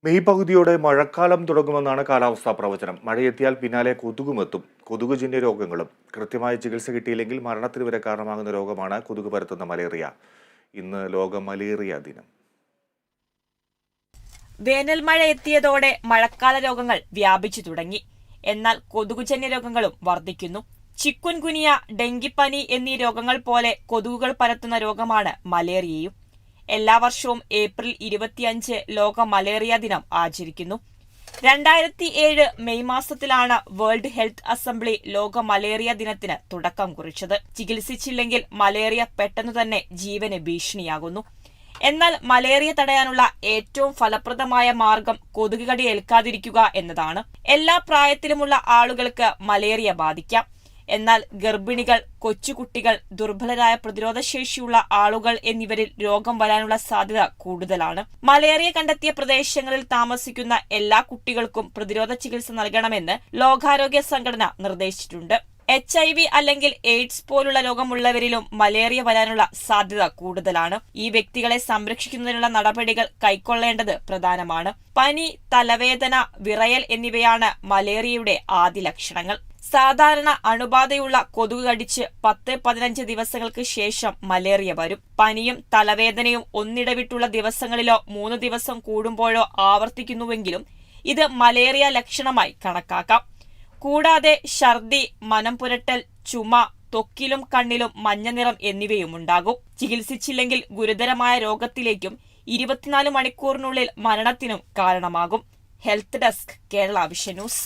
May പകുതിയോടെ മഴക്കാലം തുടങ്ങുമെന്നാണ് കാലാവസ്ഥാ പ്രവചനം. മഴയെത്തിയാൽ പിന്നാലെ കൊതുകുമെത്തും. കൊതുകുജന്യ രോഗങ്ങളും. കൃത്യമായ ചികിത്സ കിട്ടിയില്ലെങ്കിൽ മരണത്തിന് വരെ കാരണമാകുന്ന രോഗമാണ് കൊതുക് പരത്തുന്ന മലേറിയ. ഇന്ന് ലോക മലേറിയ ദിനം. വേനൽ മഴ എത്തിയതോടെ മഴക്കാല രോഗങ്ങൾ വ്യാപിച്ചു തുടങ്ങി. എന്നാൽ കൊതുകുജന്യ രോഗങ്ങളും വർദ്ധിക്കുന്നു. ചിക്കുൻഗുനിയ, ഡെങ്കിപ്പനി എന്നീ രോഗങ്ങൾ പോലെ കൊതുകുകൾ പരത്തുന്ന രോഗമാണ് മലേറിയയും. എല്ലാ വർഷവും ഏപ്രിൽ 25 ലോക മലേറിയ ദിനം ആചരിക്കുന്നു. 2007 മെയ് മാസത്തിലാണ് വേൾഡ് ഹെൽത്ത് അസംബ്ലി ലോക മലേറിയ ദിനത്തിന് തുടക്കം കുറിച്ചത്. ചികിത്സിച്ചില്ലെങ്കിൽ മലേറിയ പെട്ടെന്നു തന്നെ ജീവന് ഭീഷണിയാകുന്നു. എന്നാൽ മലേറിയ തടയാനുള്ള ഏറ്റവും ഫലപ്രദമായ മാർഗം കൊതുക് കടി ഏൽക്കാതിരിക്കുക എന്നതാണ്. എല്ലാ പ്രായത്തിലുമുള്ള ആളുകൾക്ക് മലേറിയ ബാധിക്കാം. എന്നാൽ ഗർഭിണികൾ, കൊച്ചുകുട്ടികൾ, ദുർബലരായ പ്രതിരോധശേഷിയുള്ള ആളുകൾ എന്നിവരിൽ രോഗം വരാനുള്ള സാധ്യത കൂടുതലാണ്. മലേറിയ കണ്ടെത്തിയ പ്രദേശങ്ങളിൽ താമസിക്കുന്ന എല്ലാ കുട്ടികൾക്കും പ്രതിരോധ ചികിത്സ നൽകണമെന്ന് ലോകാരോഗ്യ സംഘടന നിർദ്ദേശിച്ചിട്ടുണ്ട്. HIV അല്ലെങ്കിൽ എയ്ഡ്സ് പോലുള്ള രോഗമുള്ളവരിലും മലേറിയ വരാനുള്ള സാധ്യത കൂടുതലാണ്. ഈ വ്യക്തികളെ സംരക്ഷിക്കുന്നതിനുള്ള നടപടികൾ കൈക്കൊള്ളേണ്ടത് പ്രധാനമാണ്. പനി, തലവേദന, വിറയൽ എന്നിവയാണ് മലേറിയയുടെ ആദ്യ ലക്ഷണങ്ങൾ. സാധാരണ അണുബാധയുള്ള കൊതുക് കടിച്ച് 10-15 ദിവസങ്ങൾക്ക് ശേഷം മലേറിയ വരും. പനിയും തലവേദനയും ഒന്നിടവിട്ടുള്ള ദിവസങ്ങളിലോ 3 ദിവസം കൂടുമ്പോഴോ ആവർത്തിക്കുന്നുവെങ്കിലും ഇത് മലേറിയ ലക്ഷണമായി കണക്കാക്കാം. കൂടാതെ ഛർദി, മനം പുരട്ടൽ, ചുമ, ത്വക്കിലും കണ്ണിലും മഞ്ഞനിറം എന്നിവയുമുണ്ടാകും. ചികിത്സിച്ചില്ലെങ്കിൽ ഗുരുതരമായ രോഗത്തിലേക്കും 24 മണിക്കൂറിനുള്ളിൽ മരണത്തിനും കാരണമാകും. Health desk, Kerala vision news.